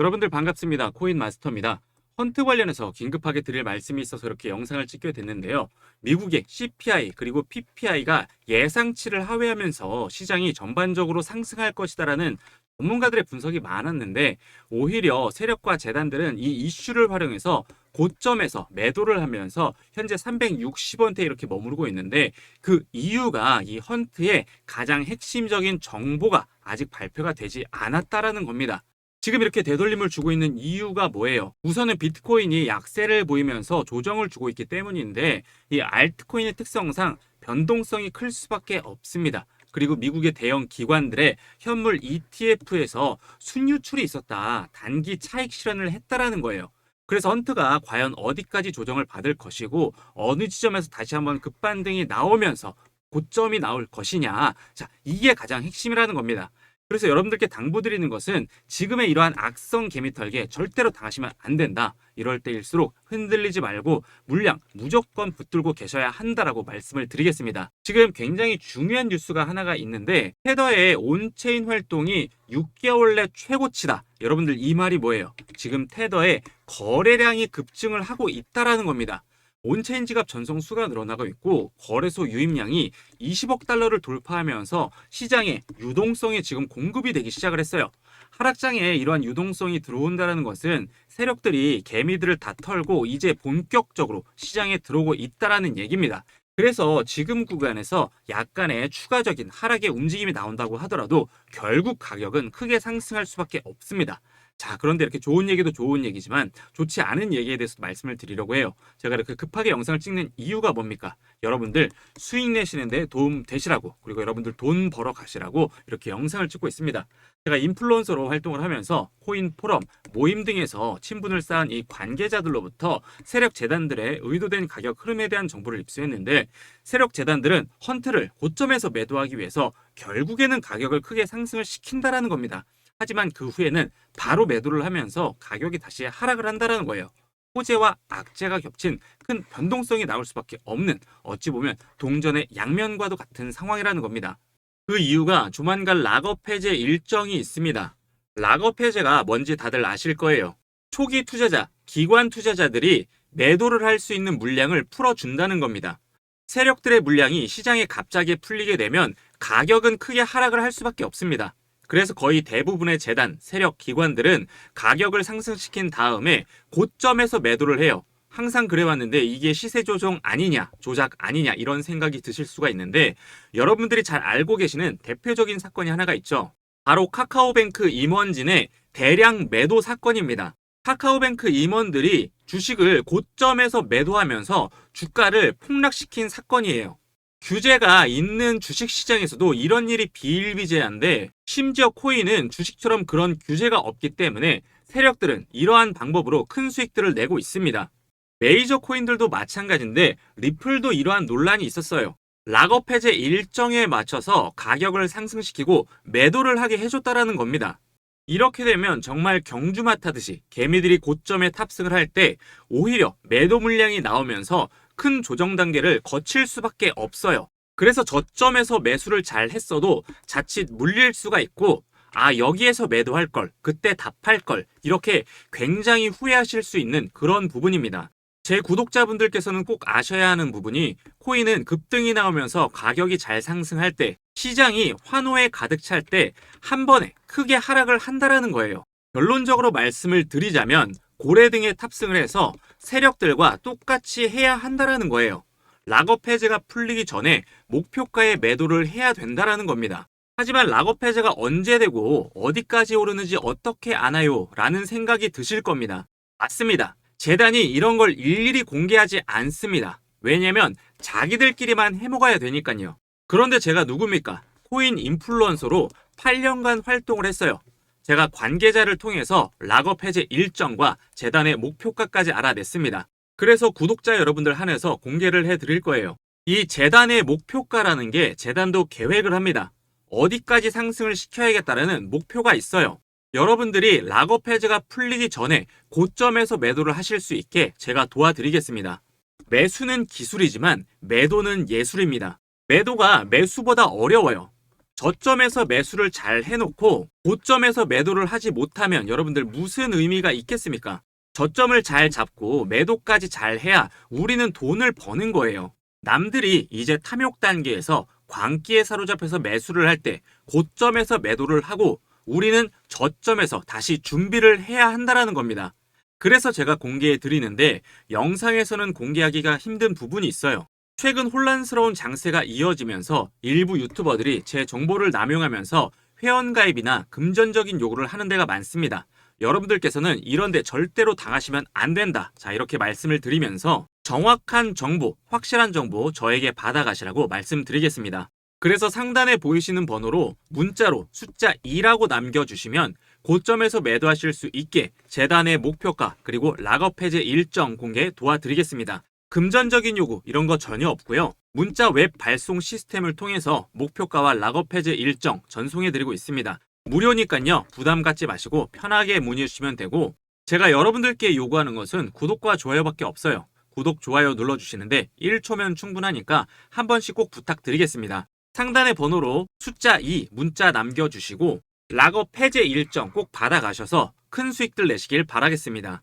여러분들 반갑습니다. 코인 마스터입니다. 헌트 관련해서 긴급하게 드릴 말씀이 있어서 이렇게 영상을 찍게 됐는데요. 미국의 CPI 그리고 PPI가 예상치를 하회하면서 시장이 전반적으로 상승할 것이다라는 전문가들의 분석이 많았는데 오히려 세력과 재단들은 이 이슈를 활용해서 고점에서 매도를 하면서 현재 360원대에 이렇게 머무르고 있는데 그 이유가 이 헌트의 가장 핵심적인 정보가 아직 발표가 되지 않았다라는 겁니다. 지금 이렇게 되돌림을 주고 있는 이유가 뭐예요? 우선은 비트코인이 약세를 보이면서 조정을 주고 있기 때문인데 이 알트코인의 특성상 변동성이 클 수밖에 없습니다. 그리고 미국의 대형 기관들의 현물 ETF에서 순유출이 있었다. 단기 차익 실현을 했다라는 거예요. 그래서 헌트가 과연 어디까지 조정을 받을 것이고 어느 지점에서 다시 한번 급반등이 나오면서 고점이 나올 것이냐. 자, 이게 가장 핵심이라는 겁니다. 그래서 여러분들께 당부드리는 것은 지금의 이러한 악성 개미털기에 절대로 당하시면 안 된다. 이럴 때일수록 흔들리지 말고 물량 무조건 붙들고 계셔야 한다라고 말씀을 드리겠습니다. 지금 굉장히 중요한 뉴스가 하나가 있는데 테더의 온체인 활동이 6개월 내 최고치다. 여러분들 이 말이 뭐예요? 지금 테더의 거래량이 급증을 하고 있다라는 겁니다. 온체인 지갑 전송 수가 늘어나고 있고 거래소 유입량이 20억 달러를 돌파하면서 시장에 유동성이 지금 공급이 되기 시작을 했어요. 하락장에 이러한 유동성이 들어온다는 것은 세력들이 개미들을 다 털고 이제 본격적으로 시장에 들어오고 있다는 얘기입니다. 그래서 지금 구간에서 약간의 추가적인 하락의 움직임이 나온다고 하더라도 결국 가격은 크게 상승할 수밖에 없습니다. 자, 그런데 이렇게 좋은 얘기도 좋은 얘기지만 좋지 않은 얘기에 대해서 말씀을 드리려고 해요. 제가 이렇게 급하게 영상을 찍는 이유가 뭡니까? 여러분들 수익 내시는데 도움 되시라고, 그리고 여러분들 돈 벌어 가시라고 이렇게 영상을 찍고 있습니다. 제가 인플루언서로 활동을 하면서 코인 포럼, 모임 등에서 친분을 쌓은 이 관계자들로부터 세력 재단들의 의도된 가격 흐름에 대한 정보를 입수했는데 세력 재단들은 헌트를 고점에서 매도하기 위해서 결국에는 가격을 크게 상승을 시킨다라는 겁니다. 하지만 그 후에는 바로 매도를 하면서 가격이 다시 하락을 한다는 거예요. 호재와 악재가 겹친 큰 변동성이 나올 수밖에 없는 어찌 보면 동전의 양면과도 같은 상황이라는 겁니다. 그 이유가 조만간 락업 해제 일정이 있습니다. 락업 해제가 뭔지 다들 아실 거예요. 초기 투자자, 기관 투자자들이 매도를 할 수 있는 물량을 풀어준다는 겁니다. 세력들의 물량이 시장에 갑자기 풀리게 되면 가격은 크게 하락을 할 수밖에 없습니다. 그래서 거의 대부분의 재단, 세력, 기관들은 가격을 상승시킨 다음에 고점에서 매도를 해요. 항상 그래왔는데 이게 시세 조정 아니냐, 조작 아니냐 이런 생각이 드실 수가 있는데 여러분들이 잘 알고 계시는 대표적인 사건이 하나가 있죠. 바로 카카오뱅크 임원진의 대량 매도 사건입니다. 카카오뱅크 임원들이 주식을 고점에서 매도하면서 주가를 폭락시킨 사건이에요. 규제가 있는 주식시장에서도 이런 일이 비일비재한데 심지어 코인은 주식처럼 그런 규제가 없기 때문에 세력들은 이러한 방법으로 큰 수익들을 내고 있습니다. 메이저 코인들도 마찬가지인데 리플도 이러한 논란이 있었어요. 락업 해제 일정에 맞춰서 가격을 상승시키고 매도를 하게 해줬다라는 겁니다. 이렇게 되면 정말 경주마 타듯이 개미들이 고점에 탑승을 할 때 오히려 매도 물량이 나오면서 큰 조정 단계를 거칠 수밖에 없어요. 그래서 저점에서 매수를 잘 했어도 자칫 물릴 수가 있고 여기에서 매도할 걸, 그때 답할 걸 이렇게 굉장히 후회하실 수 있는 그런 부분입니다. 제 구독자분들께서는 꼭 아셔야 하는 부분이 코인은 급등이 나오면서 가격이 잘 상승할 때 시장이 환호에 가득 찰 때 한 번에 크게 하락을 한다라는 거예요. 결론적으로 말씀을 드리자면 고래 등에 탑승을 해서 세력들과 똑같이 해야 한다라는 거예요. 락업 해제가 풀리기 전에 목표가에 매도를 해야 된다라는 겁니다. 하지만 락업 해제가 언제 되고 어디까지 오르는지 어떻게 아나요? 라는 생각이 드실 겁니다. 맞습니다. 재단이 이런 걸 일일이 공개하지 않습니다. 왜냐면 자기들끼리만 해먹어야 되니까요. 그런데 제가 누굽니까? 코인 인플루언서로 8년간 활동을 했어요. 제가 관계자를 통해서 락업 해제 일정과 재단의 목표가까지 알아냈습니다. 그래서 구독자 여러분들 한해서 공개를 해드릴 거예요. 이 재단의 목표가라는 게 재단도 계획을 합니다. 어디까지 상승을 시켜야겠다는 목표가 있어요. 여러분들이 락업 해제가 풀리기 전에 고점에서 매도를 하실 수 있게 제가 도와드리겠습니다. 매수는 기술이지만 매도는 예술입니다. 매도가 매수보다 어려워요. 저점에서 매수를 잘 해놓고 고점에서 매도를 하지 못하면 여러분들 무슨 의미가 있겠습니까? 저점을 잘 잡고 매도까지 잘 해야 우리는 돈을 버는 거예요. 남들이 이제 탐욕 단계에서 광기에 사로잡혀서 매수를 할 때 고점에서 매도를 하고 우리는 저점에서 다시 준비를 해야 한다라는 겁니다. 그래서 제가 공개해 드리는데 영상에서는 공개하기가 힘든 부분이 있어요. 최근 혼란스러운 장세가 이어지면서 일부 유튜버들이 제 정보를 남용하면서 회원가입이나 금전적인 요구를 하는 데가 많습니다. 여러분들께서는 이런데 절대로 당하시면 안 된다. 자, 이렇게 말씀을 드리면서 정확한 정보, 확실한 정보 저에게 받아가시라고 말씀드리겠습니다. 그래서 상단에 보이시는 번호로 문자로 숫자 2라고 남겨주시면 고점에서 매도하실 수 있게 재단의 목표가 그리고 락업 해제 일정 공개 도와드리겠습니다. 금전적인 요구 이런 거 전혀 없고요. 문자 웹 발송 시스템을 통해서 목표가와 락업 해제 일정 전송해드리고 있습니다. 무료니까요. 부담 갖지 마시고 편하게 문의 주시면 되고 제가 여러분들께 요구하는 것은 구독과 좋아요밖에 없어요. 구독, 좋아요 눌러주시는데 1초면 충분하니까 한 번씩 꼭 부탁드리겠습니다. 상단의 번호로 숫자 2 문자 남겨주시고 락업 해제 일정 꼭 받아가셔서 큰 수익들 내시길 바라겠습니다.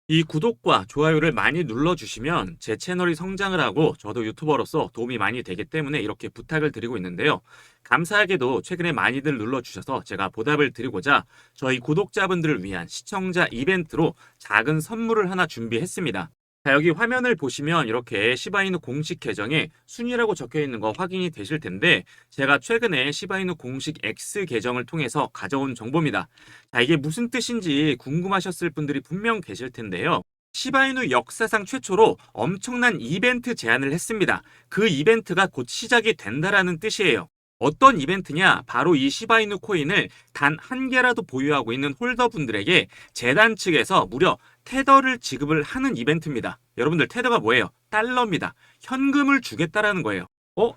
이 구독과 좋아요를 많이 눌러주시면 제 채널이 성장을 하고 저도 유튜버로서 도움이 많이 되기 때문에 이렇게 부탁을 드리고 있는데요. 감사하게도 최근에 많이들 눌러주셔서 제가 보답을 드리고자 저희 구독자분들을 위한 시청자 이벤트로 작은 선물을 하나 준비했습니다. 자, 여기 화면을 보시면 이렇게 시바이누 공식 계정에 순위라고 적혀 있는 거 확인이 되실 텐데 제가 최근에 시바이누 공식 X 계정을 통해서 가져온 정보입니다. 자, 이게 무슨 뜻인지 궁금하셨을 분들이 분명 계실 텐데요. 시바이누 역사상 최초로 엄청난 이벤트 제안을 했습니다. 그 이벤트가 곧 시작이 된다라는 뜻이에요. 어떤 이벤트냐? 바로 이 시바이누 코인을 단 한 개라도 보유하고 있는 홀더분들에게 재단 측에서 무려 테더를 지급을 하는 이벤트입니다. 여러분들 테더가 뭐예요? 달러입니다. 현금을 주겠다라는 거예요.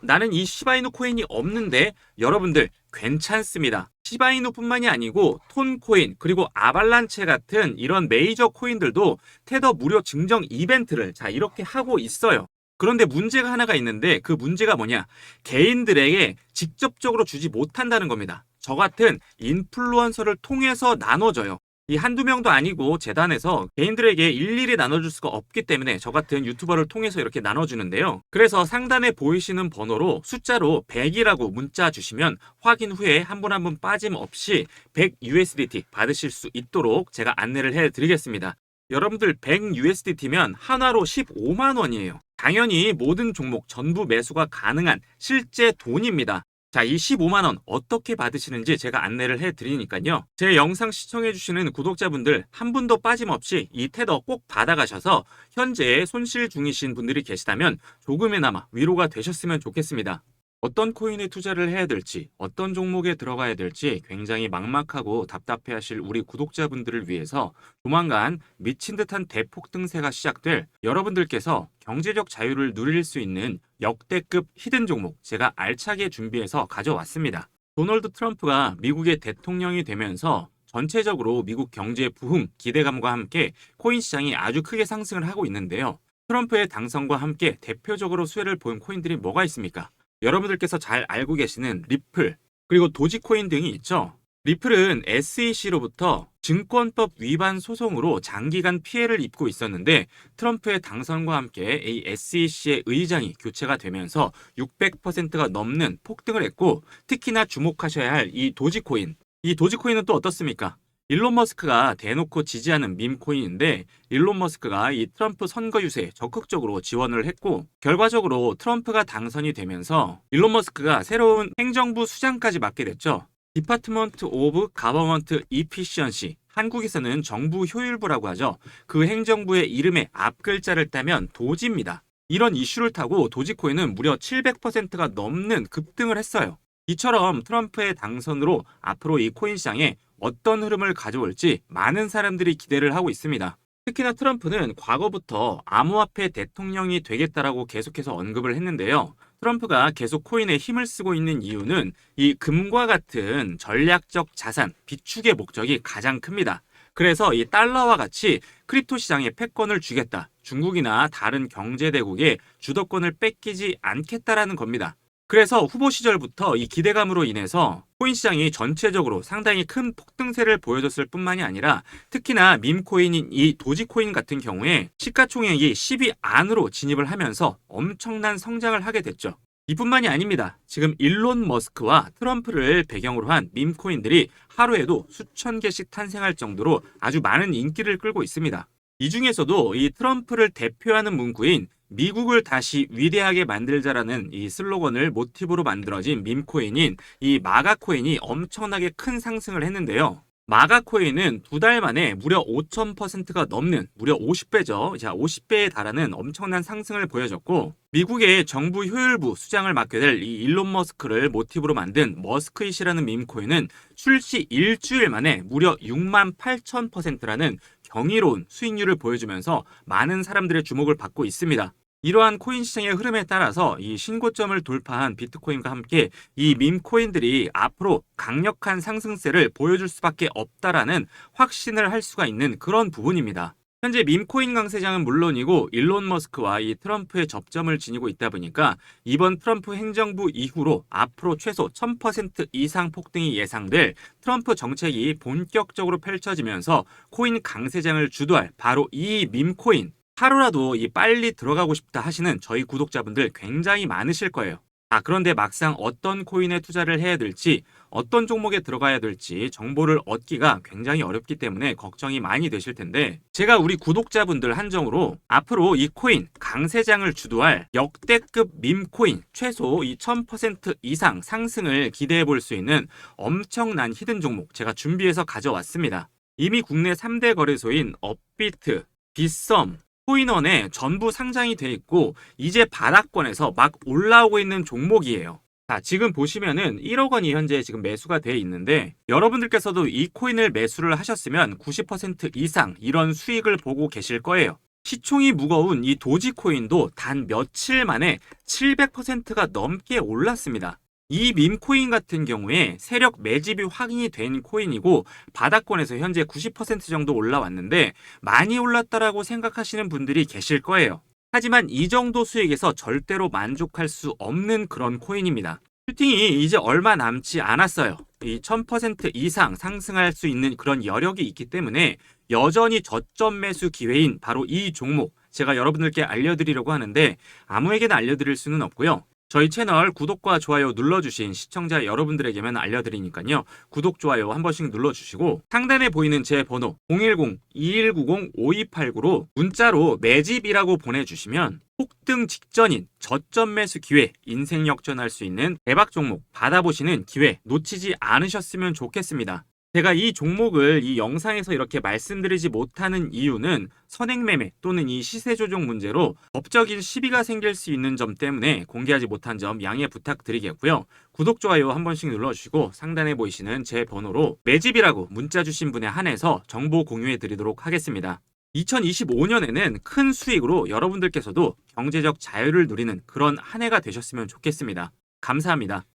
나는 이 시바이누 코인이 없는데 여러분들 괜찮습니다. 시바이누뿐만이 아니고 톤코인 그리고 아발란체 같은 이런 메이저 코인들도 테더 무료 증정 이벤트를 자 이렇게 하고 있어요. 그런데 문제가 하나가 있는데 그 문제가 뭐냐? 개인들에게 직접적으로 주지 못한다는 겁니다. 저 같은 인플루언서를 통해서 나눠줘요. 이 한두 명도 아니고 재단에서 개인들에게 일일이 나눠줄 수가 없기 때문에 저 같은 유튜버를 통해서 이렇게 나눠주는데요. 그래서 상단에 보이시는 번호로 숫자로 100이라고 문자 주시면 확인 후에 한 분 한 분 빠짐없이 100USDT 받으실 수 있도록 제가 안내를 해드리겠습니다. 여러분들 100USDT면 한화로 15만 원이에요. 당연히 모든 종목 전부 매수가 가능한 실제 돈입니다. 자, 이 15만 원 어떻게 받으시는지 제가 안내를 해드리니까요. 제 영상 시청해주시는 구독자분들 한 분도 빠짐없이 이 테더 꼭 받아가셔서 현재 손실 중이신 분들이 계시다면 조금이나마 위로가 되셨으면 좋겠습니다. 어떤 코인에 투자를 해야 될지, 어떤 종목에 들어가야 될지 굉장히 막막하고 답답해하실 우리 구독자분들을 위해서 조만간 미친 듯한 대폭 등세가 시작될 여러분들께서 경제적 자유를 누릴 수 있는 역대급 히든 종목 제가 알차게 준비해서 가져왔습니다. 도널드 트럼프가 미국의 대통령이 되면서 전체적으로 미국 경제 부흥 기대감과 함께 코인 시장이 아주 크게 상승을 하고 있는데요. 트럼프의 당선과 함께 대표적으로 수혜를 보인 코인들이 뭐가 있습니까? 여러분들께서 잘 알고 계시는 리플, 그리고 도지코인 등이 있죠. 리플은 SEC로부터 증권법 위반 소송으로 장기간 피해를 입고 있었는데 트럼프의 당선과 함께 이 SEC의 의장이 교체가 되면서 600%가 넘는 폭등을 했고 특히나 주목하셔야 할 이 도지코인. 이 도지코인은 또 어떻습니까? 일론 머스크가 대놓고 지지하는 밈코인인데 일론 머스크가 이 트럼프 선거 유세에 적극적으로 지원을 했고 결과적으로 트럼프가 당선이 되면서 일론 머스크가 새로운 행정부 수장까지 맡게 됐죠. 디파트먼트 오브 가버먼트 이피시언시, 한국에서는 정부 효율부라고 하죠. 그 행정부의 이름의 앞글자를 따면 도지입니다. 이런 이슈를 타고 도지코인은 무려 700%가 넘는 급등을 했어요. 이처럼 트럼프의 당선으로 앞으로 이 코인 시장에 어떤 흐름을 가져올지 많은 사람들이 기대를 하고 있습니다. 특히나 트럼프는 과거부터 암호화폐 대통령이 되겠다라고 계속해서 언급을 했는데요. 트럼프가 계속 코인에 힘을 쓰고 있는 이유는 이 금과 같은 전략적 자산 비축의 목적이 가장 큽니다. 그래서 이 달러와 같이 크립토 시장에 패권을 주겠다. 중국이나 다른 경제대국의 주도권을 뺏기지 않겠다라는 겁니다. 그래서 후보 시절부터 이 기대감으로 인해서 코인 시장이 전체적으로 상당히 큰 폭등세를 보여줬을 뿐만이 아니라 특히나 밈코인인 이 도지코인 같은 경우에 시가총액이 10위 안으로 진입을 하면서 엄청난 성장을 하게 됐죠. 이뿐만이 아닙니다. 지금 일론 머스크와 트럼프를 배경으로 한 밈코인들이 하루에도 수천 개씩 탄생할 정도로 아주 많은 인기를 끌고 있습니다. 이 중에서도 이 트럼프를 대표하는 문구인 미국을 다시 위대하게 만들자라는 이 슬로건을 모티브로 만들어진 밈코인인 이 마가코인이 엄청나게 큰 상승을 했는데요. 마가코인은 두 달 만에 무려 5,000%가 넘는 무려 50배죠. 자, 50배에 달하는 엄청난 상승을 보여줬고 미국의 정부 효율부 수장을 맡게 될 이 일론 머스크를 모티브로 만든 머스크잇이라는 밈코인은 출시 일주일 만에 무려 68,000%라는 경이로운 수익률을 보여주면서 많은 사람들의 주목을 받고 있습니다. 이러한 코인 시장의 흐름에 따라서 이 신고점을 돌파한 비트코인과 함께 이 밈코인들이 앞으로 강력한 상승세를 보여줄 수밖에 없다라는 확신을 할 수가 있는 그런 부분입니다. 현재 밈코인 강세장은 물론이고 일론 머스크와 이 트럼프의 접점을 지니고 있다 보니까 이번 트럼프 행정부 이후로 앞으로 최소 1000% 이상 폭등이 예상될 트럼프 정책이 본격적으로 펼쳐지면서 코인 강세장을 주도할 바로 이 밈코인, 하루라도 이 빨리 들어가고 싶다 하시는 저희 구독자분들 굉장히 많으실 거예요. 그런데 막상 어떤 코인에 투자를 해야 될지, 어떤 종목에 들어가야 될지 정보를 얻기가 굉장히 어렵기 때문에 걱정이 많이 되실 텐데, 제가 우리 구독자분들 한정으로 앞으로 이 코인 강세장을 주도할 역대급 밈코인 최소 이 1000% 이상 상승을 기대해 볼 수 있는 엄청난 히든 종목 제가 준비해서 가져왔습니다. 이미 국내 3대 거래소인 업비트, 빗썸, 코인원에 전부 상장이 돼 있고 이제 바닥권에서 막 올라오고 있는 종목이에요. 자, 지금 보시면은 1억 원이 현재 지금 매수가 돼 있는데 여러분들께서도 이 코인을 매수를 하셨으면 90% 이상 이런 수익을 보고 계실 거예요. 시총이 무거운 이 도지코인도 단 며칠 만에 700%가 넘게 올랐습니다. 이 밈코인 같은 경우에 세력 매집이 확인이 된 코인이고 바닥권에서 현재 90% 정도 올라왔는데 많이 올랐다라고 생각하시는 분들이 계실 거예요. 하지만 이 정도 수익에서 절대로 만족할 수 없는 그런 코인입니다. 슈팅이 이제 얼마 남지 않았어요. 이 1000% 이상 상승할 수 있는 그런 여력이 있기 때문에 여전히 저점 매수 기회인 바로 이 종목 제가 여러분들께 알려드리려고 하는데 아무에게나 알려드릴 수는 없고요. 저희 채널 구독과 좋아요 눌러주신 시청자 여러분들에게만 알려드리니까요. 구독, 좋아요 한 번씩 눌러주시고 상단에 보이는 제 번호 010-2190-5289로 문자로 매집이라고 보내주시면 폭등 직전인 저점 매수 기회, 인생 역전할 수 있는 대박 종목 받아보시는 기회 놓치지 않으셨으면 좋겠습니다. 제가 이 종목을 이 영상에서 이렇게 말씀드리지 못하는 이유는 선행매매 또는 이 시세 조정 문제로 법적인 시비가 생길 수 있는 점 때문에 공개하지 못한 점 양해 부탁드리겠고요. 구독, 좋아요 한 번씩 눌러주시고 상단에 보이시는 제 번호로 매집이라고 문자 주신 분에 한해서 정보 공유해 드리도록 하겠습니다. 2025년에는 큰 수익으로 여러분들께서도 경제적 자유를 누리는 그런 한 해가 되셨으면 좋겠습니다. 감사합니다.